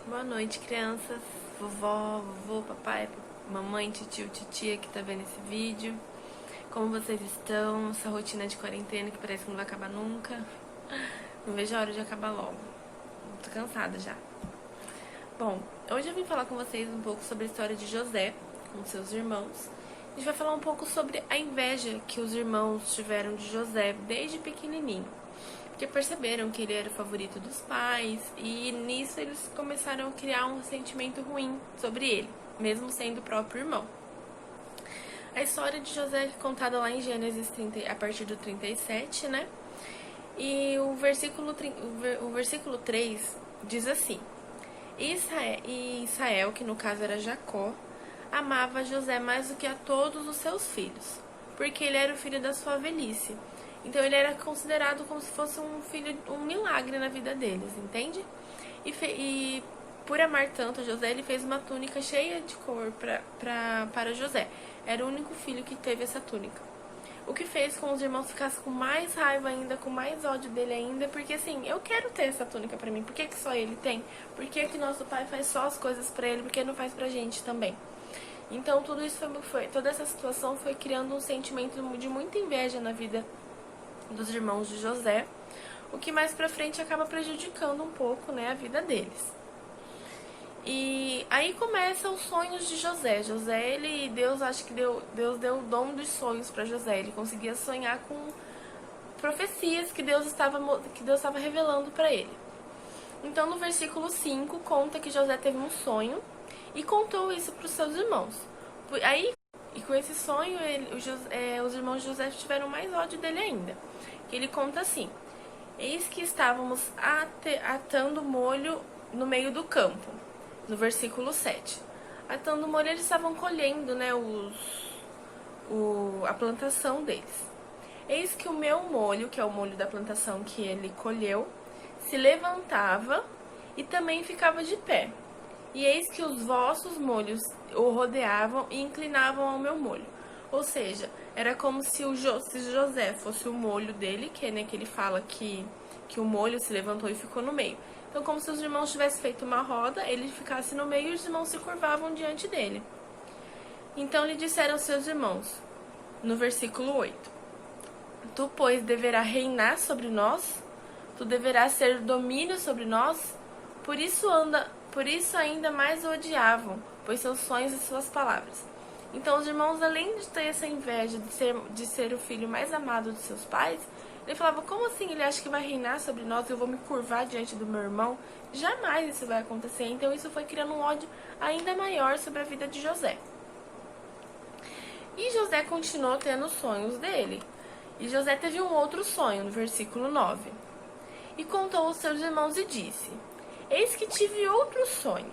Boa noite, crianças, vovó, vovô, papai, mamãe, titio, titia que tá vendo esse vídeo. Como vocês estão? Essa rotina de quarentena que parece que não vai acabar nunca. Não vejo a hora de acabar logo. Tô cansada já. Bom, hoje eu vim falar com vocês um pouco sobre a história de José com seus irmãos. A gente vai falar um pouco sobre a inveja que os irmãos tiveram de José desde pequenininho. Porque perceberam que ele era o favorito dos pais e nisso eles começaram a criar um sentimento ruim sobre ele, mesmo sendo o próprio irmão. A história de José é contada lá em Gênesis 30, a partir do 37, né? E o versículo 3 diz assim: Israel, que no caso era Jacó, amava José mais do que a todos os seus filhos, porque ele era o filho da sua velhice. Então ele era considerado como se fosse um filho, um milagre na vida deles, entende? E por amar tanto José, ele fez uma túnica cheia de cor para José. Era o único filho que teve essa túnica. O que fez com os irmãos ficassem com mais raiva ainda, com mais ódio dele ainda, porque assim, eu quero ter essa túnica pra mim. Por que só ele tem? Por que nosso pai faz só as coisas pra ele? Por que não faz pra gente também? Então tudo isso toda essa situação foi criando um sentimento de muita inveja na vida dos irmãos de José, o que mais pra frente acaba prejudicando um pouco, né, a vida deles. E aí começam os sonhos de José. Deus deu o dom dos sonhos para José. Ele conseguia sonhar com profecias que Deus estava revelando para ele. Então no versículo 5 conta que José teve um sonho e contou isso para os seus irmãos. E com esse sonho, os irmãos de José tiveram mais ódio dele ainda. Que ele conta assim: eis que estávamos atando molho no meio do campo. No versículo 7. Atando molho, eles estavam colhendo, né, a plantação deles. Eis que o meu molho, que é o molho da plantação que ele colheu, se levantava e também ficava de pé. E eis que os vossos molhos o rodeavam e inclinavam ao meu molho. Ou seja, era como se José fosse o molho dele, que ele fala que o molho se levantou e ficou no meio. Então, como se os irmãos tivessem feito uma roda, ele ficasse no meio e os irmãos se curvavam diante dele. Então lhe disseram aos seus irmãos, no versículo 8: Tu, pois, deverás reinar sobre nós? Tu deverás ter domínio sobre nós? Por isso ainda mais o odiavam, pois seus sonhos e suas palavras. Então os irmãos, além de ter essa inveja de ser o filho mais amado de seus pais, ele falava: como assim ele acha que vai reinar sobre nós e eu vou me curvar diante do meu irmão? Jamais isso vai acontecer. Então isso foi criando um ódio ainda maior sobre a vida de José. E José continuou tendo os sonhos dele. E José teve um outro sonho, no versículo 9. E contou aos seus irmãos e disse: eis que tive outro sonho.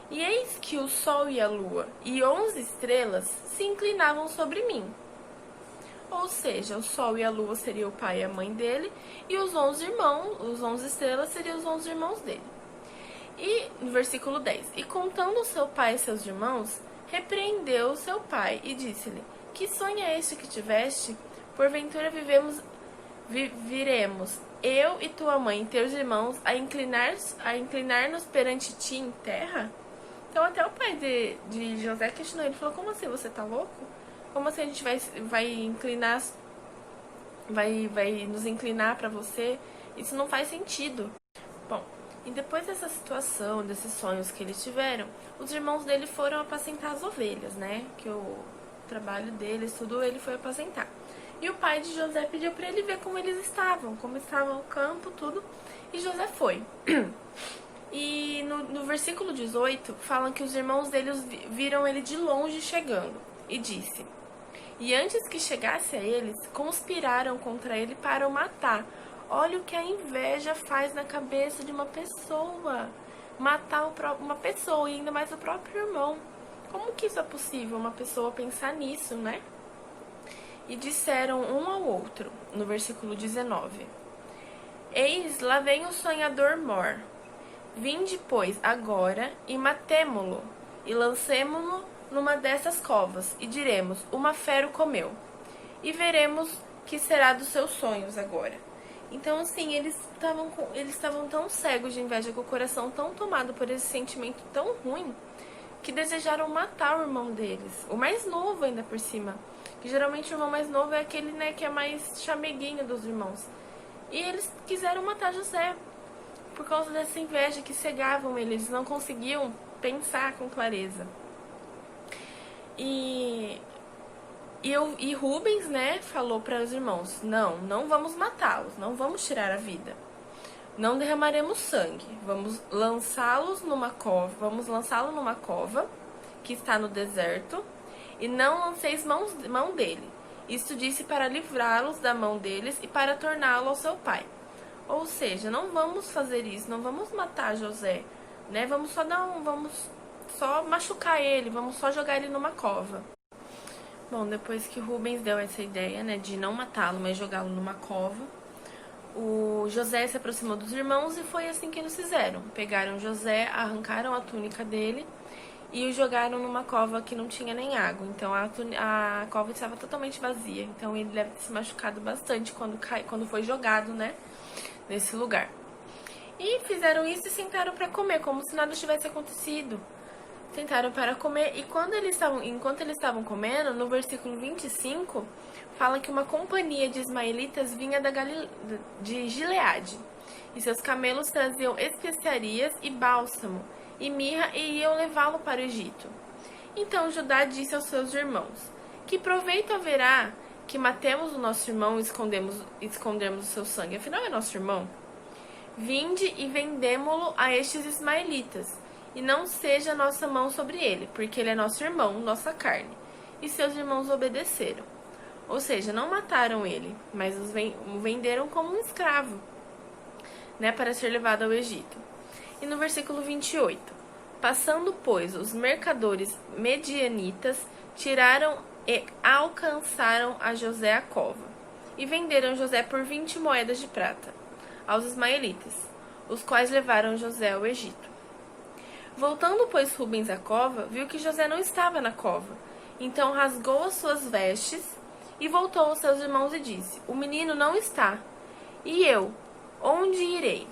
E eis que o sol e a lua e 11 estrelas se inclinavam sobre mim. Ou seja, o sol e a lua seriam o pai e a mãe dele, e os 11 estrelas seriam os 11 irmãos dele. E no versículo 10, e contando seu pai e seus irmãos, repreendeu seu pai e disse-lhe: que sonho é este que tiveste? Porventura viremos, eu e tua mãe e teus irmãos, a inclinar-nos perante ti em terra? Então até o pai de José questionou ele, falou: como assim, você tá louco? Como assim a gente vai nos inclinar para você? Isso não faz sentido. Bom, e depois dessa situação, desses sonhos que eles tiveram, os irmãos dele foram apacentar as ovelhas, né? Que o trabalho deles, tudo, ele foi apacentar. E o pai de José pediu para ele ver como como estava o campo, tudo. E José foi. E no versículo 18, falam que os irmãos dele viram ele de longe chegando. E disse: e antes que chegasse a eles, conspiraram contra ele para o matar. Olha o que a inveja faz na cabeça de uma pessoa. Matar uma pessoa, e ainda mais o próprio irmão. Como que isso é possível, uma pessoa pensar nisso, né? E disseram um ao outro, no versículo 19: eis, lá vem o sonhador mor. Vinde, pois, agora, e matemo-lo, e lancemo-lo numa dessas covas, e diremos: uma fera o comeu. E veremos que será dos seus sonhos agora. Então, assim, eles estavam tão cegos de inveja, com o coração tão tomado por esse sentimento tão ruim, que desejaram matar o irmão deles, o mais novo ainda por cima. Que geralmente o irmão mais novo é aquele, né, que é mais chameguinho dos irmãos. E eles quiseram matar José por causa dessa inveja que cegavam eles não conseguiam pensar com clareza. E Rubens, né, falou para os irmãos: não vamos matá-los, não vamos tirar a vida. Não derramaremos sangue, vamos lançá-lo numa cova que está no deserto, e não lanceis mão dele. Isto disse para livrá-los da mão deles e para torná-lo ao seu pai. Ou seja, não vamos fazer isso, não vamos matar José, né? Vamos só machucar ele, vamos só jogar ele numa cova. Bom, depois que Rubens deu essa ideia, né, de não matá-lo, mas jogá-lo numa cova, o José se aproximou dos irmãos e foi assim que eles fizeram. Pegaram José, arrancaram a túnica dele e o jogaram numa cova que não tinha nem água. Então a cova estava totalmente vazia. Então ele deve ter se machucado bastante quando foi jogado, né, nesse lugar. E fizeram isso e sentaram para comer, como se nada tivesse acontecido. Sentaram para comer e enquanto eles estavam comendo, no versículo 25, fala que uma companhia de ismaelitas vinha de Gileade. E seus camelos traziam especiarias e bálsamo e mirra e iam levá-lo para o Egito. Então Judá disse aos seus irmãos: que proveito haverá que matemos o nosso irmão e escondermos o seu sangue? Afinal é nosso irmão. Vinde e vendemo-lo a estes ismaelitas, e não seja nossa mão sobre ele, porque ele é nosso irmão, nossa carne. E seus irmãos obedeceram. Ou seja, não mataram ele, mas o venderam como um escravo, né, para ser levado ao Egito. E no versículo 28, passando, pois, os mercadores medianitas, tiraram e alcançaram a José a cova, e venderam José por 20 moedas de prata aos ismaelitas, os quais levaram José ao Egito. Voltando, pois, Rubens à cova, viu que José não estava na cova. Então rasgou as suas vestes e voltou aos seus irmãos e disse: o menino não está. E eu, onde irei?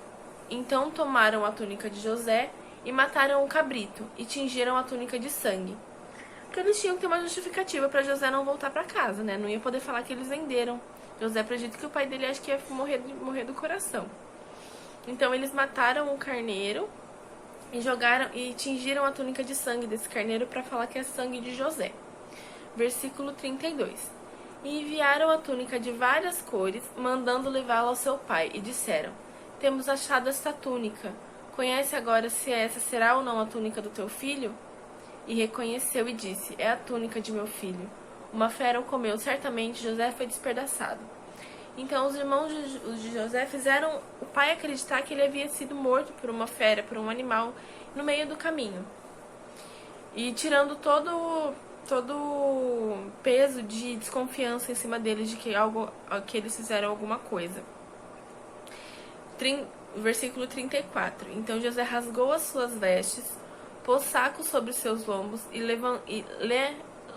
Então tomaram a túnica de José e mataram um cabrito e tingiram a túnica de sangue. Porque eles tinham que ter uma justificativa para José não voltar para casa, né? Não ia poder falar que eles venderam José para o Egito, que o pai dele acho que ia morrer do coração. Então eles mataram um carneiro e tingiram a túnica de sangue desse carneiro para falar que é sangue de José. Versículo 32. E enviaram a túnica de várias cores, mandando levá-la ao seu pai, e disseram: temos achado esta túnica. Conhece agora se essa será ou não a túnica do teu filho? E reconheceu e disse: é a túnica de meu filho. Uma fera o comeu, certamente José foi despedaçado. Então os irmãos de José fizeram o pai acreditar que ele havia sido morto por uma fera, por um animal, no meio do caminho. E tirando todo o peso de desconfiança em cima deles de que eles fizeram alguma coisa. Versículo 34. Então José rasgou as suas vestes, pôs saco sobre os seus lombos e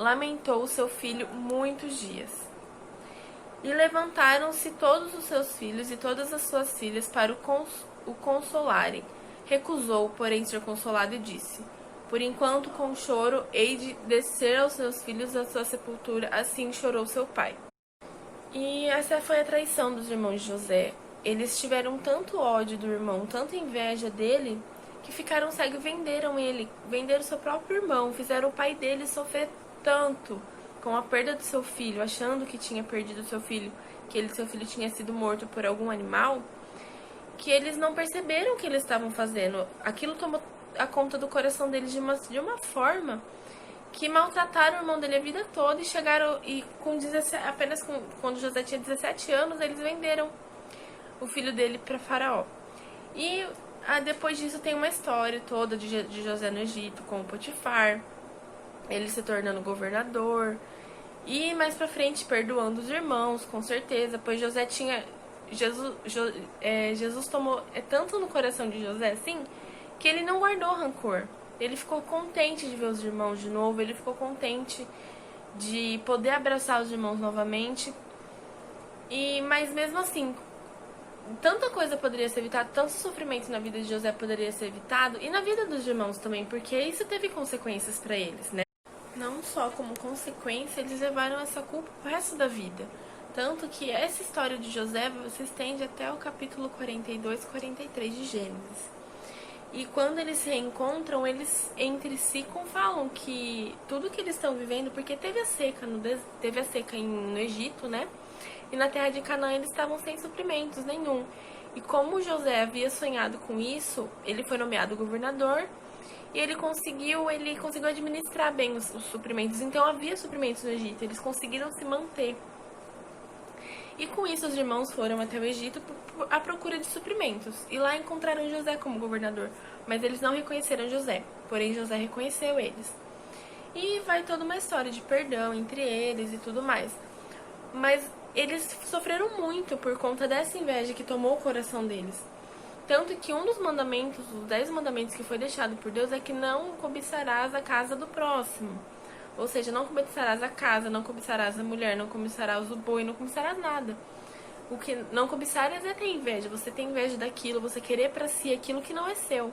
lamentou o seu filho muitos dias. E levantaram-se todos os seus filhos e todas as suas filhas para o consolarem. Recusou, porém, ser consolado e disse: por enquanto, com choro, hei de descer aos seus filhos a sua sepultura. Assim chorou seu pai. E essa foi a traição dos irmãos de José. Eles tiveram tanto ódio do irmão, tanta inveja dele, que ficaram cegos e venderam ele. Venderam seu próprio irmão, fizeram o pai dele sofrer tanto com a perda do seu filho, achando que tinha perdido seu filho, que seu filho tinha sido morto por algum animal, que eles não perceberam o que eles estavam fazendo. Aquilo tomou a conta do coração deles de uma forma que maltrataram o irmão dele a vida toda e chegaram, e quando José tinha 17 anos, eles venderam o filho dele para Faraó. E depois disso tem uma história toda de José no Egito com o Potifar, ele se tornando governador, e mais pra frente perdoando os irmãos, com certeza, pois Jesus tomou tanto no coração de José assim, que ele não guardou rancor. Ele ficou contente de ver os irmãos de novo, ele ficou contente de poder abraçar os irmãos novamente. Mas mesmo assim, tanta coisa poderia ser evitada, tanto sofrimento na vida de José poderia ser evitado, e na vida dos irmãos também, porque isso teve consequências para eles, né? Não só como consequência, eles levaram essa culpa pro resto da vida. Tanto que essa história de José se estende até o capítulo 42, 43 de Gênesis. E quando eles se reencontram, eles entre si falam que tudo que eles estão vivendo, porque teve a seca no Egito, né? E na terra de Canaã eles estavam sem suprimentos nenhum. E como José havia sonhado com isso, ele foi nomeado governador e ele conseguiu administrar bem os suprimentos. Então havia suprimentos no Egito, eles conseguiram se manter. E com isso os irmãos foram até o Egito à procura de suprimentos. E lá encontraram José como governador. Mas eles não reconheceram José. Porém José reconheceu eles. E vai toda uma história de perdão entre eles e tudo mais. Mas eles sofreram muito por conta dessa inveja que tomou o coração deles. Tanto que um dos mandamentos, os 10 mandamentos que foi deixado por Deus é que não cobiçarás a casa do próximo. Ou seja, não cobiçarás a casa, não cobiçarás a mulher, não cobiçarás o boi, não cobiçarás nada. O que não cobiçarás é ter inveja. Você tem inveja daquilo, você querer para si aquilo que não é seu.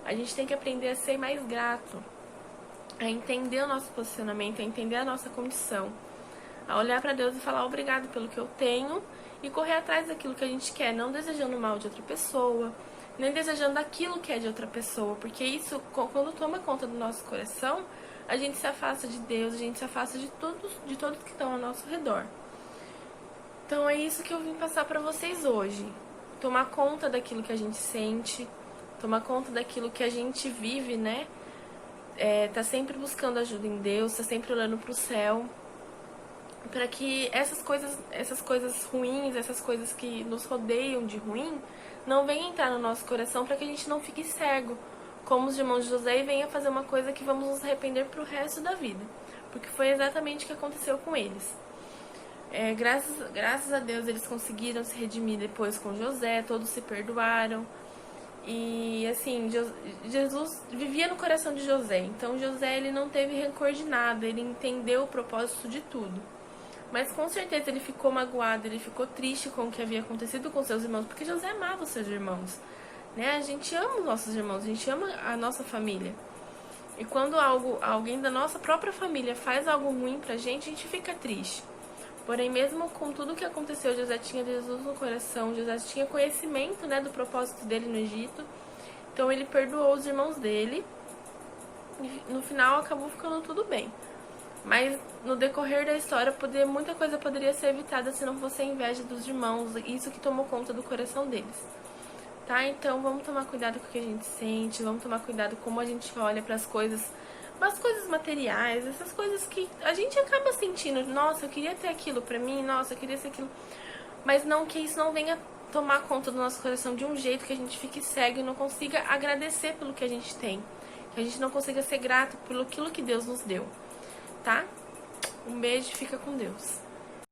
A gente tem que aprender a ser mais grato, a entender o nosso posicionamento, a entender a nossa condição, a olhar para Deus e falar obrigado pelo que eu tenho e correr atrás daquilo que a gente quer, não desejando o mal de outra pessoa, nem desejando aquilo que é de outra pessoa, porque isso, quando toma conta do nosso coração, a gente se afasta de Deus, a gente se afasta de todos que estão ao nosso redor. Então é isso que eu vim passar para vocês hoje. Tomar conta daquilo que a gente sente, tomar conta daquilo que a gente vive, né? Tá sempre buscando ajuda em Deus, tá sempre olhando pro céu, para que essas coisas ruins, essas coisas que nos rodeiam de ruim, não venham entrar no nosso coração, para que a gente não fique cego, como os irmãos de José, e venha fazer uma coisa que vamos nos arrepender pro resto da vida, porque foi exatamente o que aconteceu com eles. Graças a Deus eles conseguiram se redimir depois com José, todos se perdoaram. E assim, Jesus vivia no coração de José, então José ele não teve rancor de nada, ele entendeu o propósito de tudo. Mas com certeza ele ficou magoado, ele ficou triste com o que havia acontecido com seus irmãos, porque José amava os seus irmãos, né? A gente ama os nossos irmãos, a gente ama a nossa família. E quando alguém da nossa própria família faz algo ruim pra gente, a gente fica triste. Porém, mesmo com tudo que aconteceu, José tinha Jesus no coração, José tinha conhecimento, né, do propósito dele no Egito. Então ele perdoou os irmãos dele e no final acabou ficando tudo bem. Mas no decorrer da história, muita coisa poderia ser evitada se não fosse a inveja dos irmãos, isso que tomou conta do coração deles. Tá? Então vamos tomar cuidado com o que a gente sente, vamos tomar cuidado como a gente olha para as coisas materiais, essas coisas que a gente acaba sentindo, nossa, eu queria ter aquilo pra mim, nossa, eu queria ser aquilo, mas não que isso não venha tomar conta do nosso coração de um jeito que a gente fique cego e não consiga agradecer pelo que a gente tem, que a gente não consiga ser grato pelo aquilo que Deus nos deu, tá? Um beijo, fica com Deus.